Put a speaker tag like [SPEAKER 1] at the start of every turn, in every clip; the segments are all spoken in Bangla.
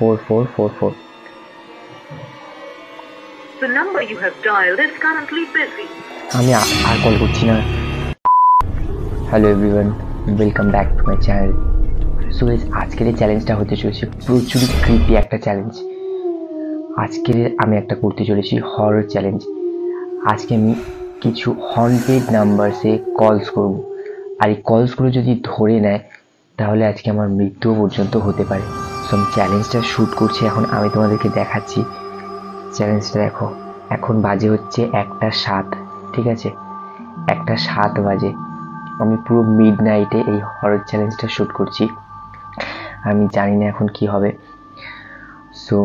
[SPEAKER 1] 4444.
[SPEAKER 2] The number you have dialed is currently busy.
[SPEAKER 1] আমি আর কল করছি না। Hello everyone, welcome back to my channel. So guys, আজকের এই চ্যালেঞ্জটা হতে চলেছে প্রচুর ক্রিপি একটা চ্যালেঞ্জ। আজকের আমি একটা করতে চলেছি হরর চ্যালেঞ্জ। আজকে আমি কিছু হন্টেড নাম্বারসে কলস করব, আর এই কলসগুলো যদি ধরে নেয় তাহলে আজকে আমার মৃত্যু পর্যন্ত হতে পারে। সো আমি চ্যালেঞ্জটা শ্যুট করছি এখন, আমি তোমাদেরকে দেখাচ্ছি। চ্যালেঞ্জটা দেখো, এখন বাজে হচ্ছে 1:07, ঠিক আছে? 1:07 বাজে। আমি পুরো মিড নাইটে এই হরর চ্যালেঞ্জটা শ্যুট করছি। আমি জানি না এখন কি হবে। সো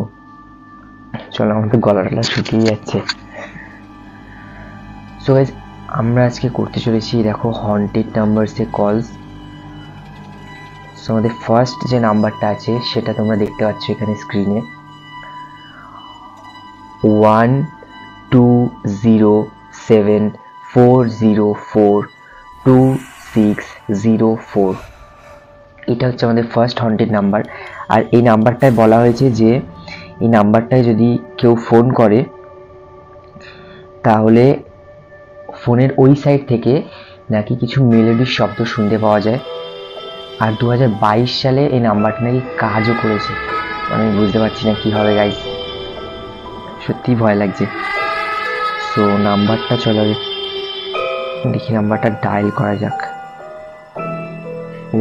[SPEAKER 1] চলো, আমাদের গলাটা শুকিয়ে যাচ্ছে। সো গাইস, আমরা আজকে করতে চলেছি দেখো হন্টেড নাম্বারসে কলস। সো আমাদের ফার্স্ট যে নাম্বারটা আছে সেটা তোমরা দেখতে পাচ্ছ এখানে স্ক্রিনে, 120740426004। এটা হচ্ছে আমাদের ফার্স্ট হন্টেড নাম্বার। আর এই নাম্বারটায় বলা হয়েছে যে এই নাম্বারটায় যদি কেউ ফোন করে তাহলে ফোনের ওই সাইড থেকে নাকি কিছু মেলোডির শব্দ শুনতে পাওয়া যায়। আর 2022 সালে এই নাম্বারটা নাকি কাজও করেছে। আমি বুঝতে পারছি না কি হবে গাইস, সত্যি ভয় লাগছে। সো নাম্বারটা চলো দেখি, নাম্বারটা ডায়াল করা যাক।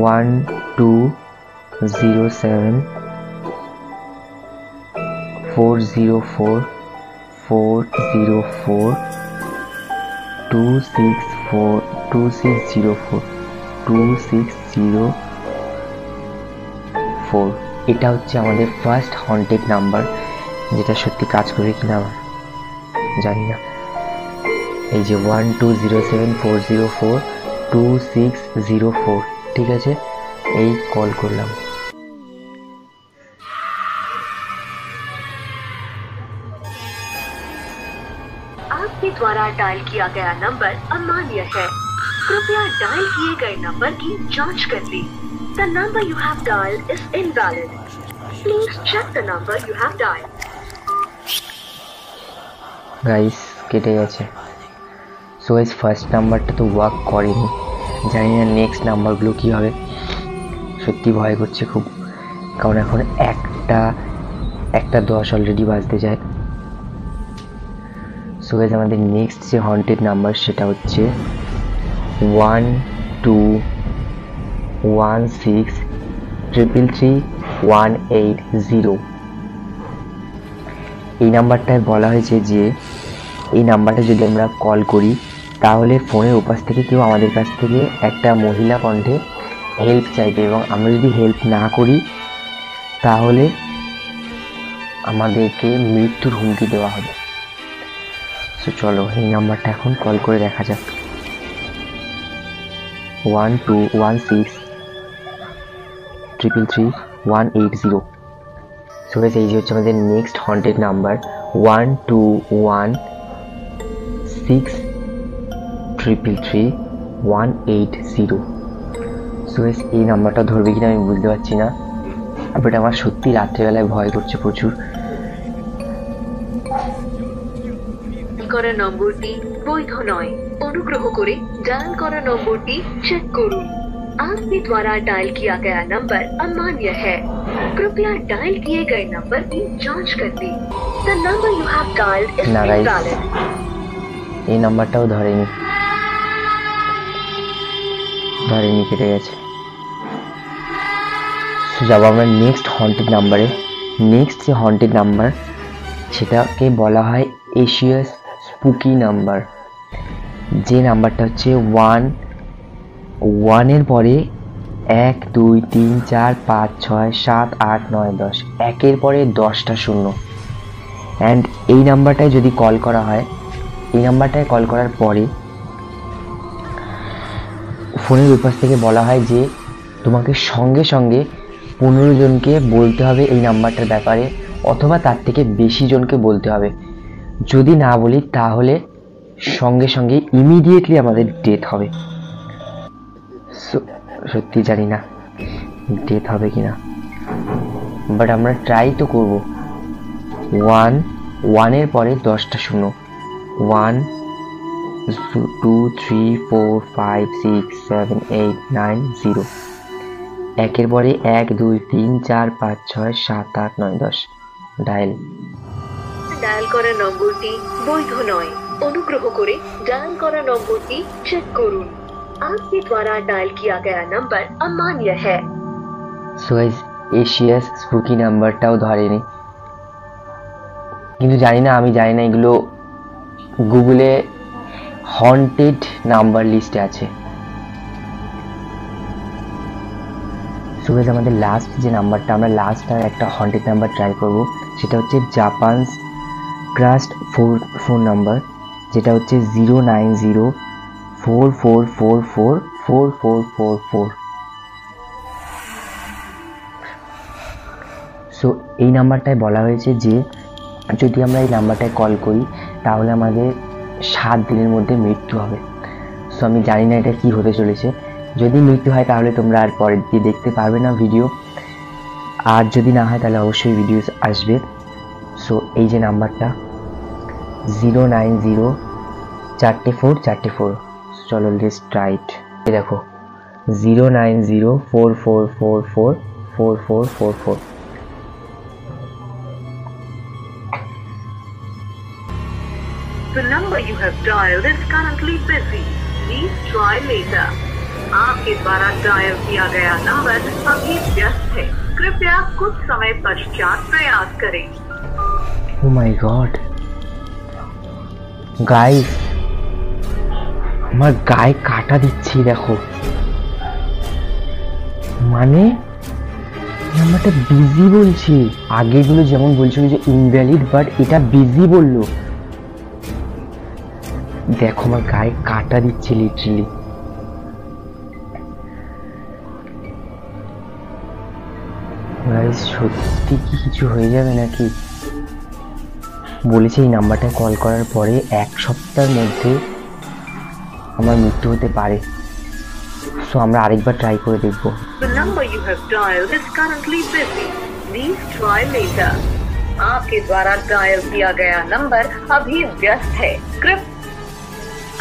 [SPEAKER 1] 1204 এটা হচ্ছে আমাদের ফার্স্ট হন্টেড নাম্বার, যেটা সত্যি কাজ করে কিনা জানি না। এই যে 120740426004, ঠিক আছে? এই কল করলাম।
[SPEAKER 2] आपके द्वारा डायल किया गया नंबर अमान्य है। कृपया डायल किए गए नंबर की जांच कर लें। The number you have dialed is invalid. Please check the number you have dialed.
[SPEAKER 1] Guys, কেটে গেছে। সো গাইস, ফার্স্ট নাম্বারটা তো ওয়ার্ক করেনি, জানি না নেক্সট নাম্বারগুলো কী হবে। সত্যি ভয় করছে খুব, কারণ এখন 1:10 অলরেডি বাজতে যায়। সো গাইস, আমাদের নেক্সট যে হন্টেড নাম্বার সেটা হচ্ছে 1216333180। এই নাম্বারটায় বলা হয়েছে যে এই নাম্বারটা যদি আমরা কল করি তাহলে ফোনের উপাস থেকে কেউ আমাদের কাছ থেকে একটা মহিলা কণ্ঠে হেল্প চাইবে, এবং আমরা যদি হেল্প না করি তাহলে আমাদেরকে মৃত্যুর হুমকি দেওয়া হবে। সো চলো এই নাম্বারটা এখন কল করে দেখা যাক। 1216333180। সো গাইস, এই যে হচ্ছে আমাদের next haunted number 1216333180। So guys, এই নাম্বারটা ধরবে কিনা আমি বুঝতে পারছি না, বাট আমার সত্যি রাত্রেবেলায় ভয় করছে প্রচুর।
[SPEAKER 2] করা নম্বরটি বৈধ নয়, অনুগ্রহ করে ডায়াল করা নম্বরটি চেক করুন। आपके द्वारा डायल किया गया नंबर अमान्य है। कृपया डायल किए गए नंबर की जांच कर लें। The number you have dialed is invalid.
[SPEAKER 1] এই নাম্বারটাও ধরেনি, কেটে গেছে। সো যাবো আমরা নেক্সট হন্টেড নাম্বারে। নেক্সট যে হন্টেড নাম্বার সেটাকে বলা হয় এশিয়াস স্পুকি নাম্বার। যে নাম্বারটা হচ্ছে 1 পরে 1 2 3 4 5 6 7 8 9 10, 1 পরে 10টা শূন্য। অ্যান্ড এই নাম্বারটায় যদি কল করা হয়, এই নাম্বারটায় কল করার পরে ফোনের উপাস থেকে বলা হয় যে তোমাকে সঙ্গে সঙ্গে 15 জনকে বলতে হবে এই নাম্বারটার ব্যাপারে, অথবা তার থেকে বেশি জনকে বলতে হবে। যদি না বলি তাহলে সঙ্গে সঙ্গে ইমিডিয়েটলি আমাদের ডেথ হবে। সত্যি জানি না ডেথ হবে কিনা। বাট আমরা ট্রাই তো করব। 1 এর পরে 10টা শূন্য, 1 2 3 4 5 6 7 8 9 0। 1 এর পরে 1 2 3 4 5 6 7 8 9 10। ডায়াল
[SPEAKER 2] করা নম্বরটি বৈধ নয়, অনুগ্রহ করে ডায়াল করা নম্বরটি চেক করুন। आपके द्वारा डायल किया गया नंबर अमान्य है।
[SPEAKER 1] সো গাইস এশিয়াস স্পুকি নাম্বারটাও ধরেনি, কিন্তু আমি জানি না এগুলো গুগলে হন্টেড নাম্বার লিস্টে আছে। সো গাইস আমাদের লাস্ট যে নাম্বারটা, আমরা লাস্ট আর একটা হন্টেড নাম্বার ট্রাই করব, সেটা হচ্ছে জাপানস ক্রাস্ট ফোন নাম্বার, যেটা হচ্ছে 09044444444। সো এই নাম্বারটায় বলা হয়েছে যে যদি আমরা এই নাম্বারটায় কল করি তাহলে আমাদের 7 দিনের মধ্যে মৃত্যু হবে। সো আমি জানি না এটা কি হতে চলেছে। যদি মৃত্যু হয় তাহলে তোমরা আর পরের দিকে দেখতে পারবে না ভিডিও, আর যদি না হয় তাহলে অবশ্যই ভিডিও আসবে। সো এই যে নাম্বারটা 0904444। চলো লেটস ট্রাই ইট। এই দেখো 09044444444।
[SPEAKER 2] The number you have dialed is currently busy. Please try later. आपके द्वारा डायल किया गया नंबर अभी व्यस्त है, कृपया कुछ समय पश्चात प्रयास करें।
[SPEAKER 1] Oh my God, गाइस আমার গায়ে কাটা দিচ্ছি দেখো, মানে নাম্বারটা বিজি বলছে। আগেগুলো যেমন বলছিল যে ইনভ্যালিড, বাট এটা বিজি বললো। দেখো আমার গায়ে কাটা দিচ্ছে লিটারালি। গাইস সত্যি কি কিছু হয়ে যাবে নাকি? বলেছে এই নাম্বারটায় কল করার পরে 1 সপ্তাহের মধ্যে আমার মৃত্যু হতে পারে। সো আমরা আরেকবার ট্রাই করে দেখব।
[SPEAKER 2] The number you have dialed is currently busy. Please try later. आपके द्वारा डायल किया गया नंबर अभी व्यस्त है, कृपया।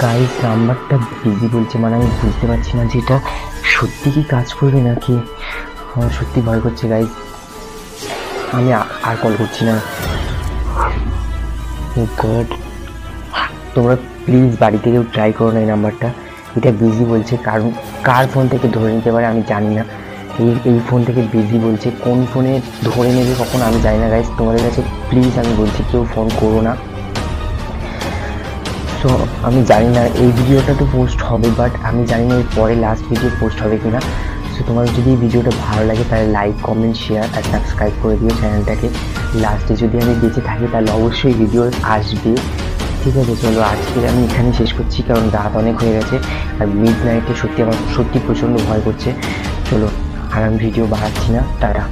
[SPEAKER 1] গাইস নাম্বারটা বিজি বলছে, মানে আমি বুঝতে পারছি না যে এটা সত্যি কি কাজ করবে নাকি। আমার সত্যি ভয় করছে গাইস, আমি আর কল করছি না। গড, তোমরা প্লিজ বাড়ি থেকেও ট্রাই করো না এই নাম্বারটা। এটা বিজি বলছে, কারণ কার ফোন থেকে ধরে নিতে পারে আমি জানি না। এই ফোন থেকে বিজি বলছে, কোন ফোনে ধরে নেবে কখন আমি জানি না। গাইস তোমাদের কাছে প্লিজ আমি বলছি কেউ ফোন করো না। সো আমি জানি না এই ভিডিওটা তো পোস্ট হবে, বাট আমি জানি না এর পরে লাস্ট ভিডিও পোস্ট হবে কিনা। সো তোমার যদি এই ভিডিওটা ভালো লাগে তাহলে লাইক কমেন্ট শেয়ার আর সাবস্ক্রাইব করে দিও চ্যানেলটাকে। লাস্টে যদি আমি বেঁচে থাকি তাহলে অবশ্যই ভিডিও আসবে, ঠিক আছে? চলো আজকে আমি এখানেই শেষ করছি, কারণ রাত অনেক হয়ে গেছে আর মিড নাইটে সত্যি আমার প্রচণ্ড ভয় করছে। চলো আর আমি ভিডিও বাড়াচ্ছি না, টাটা।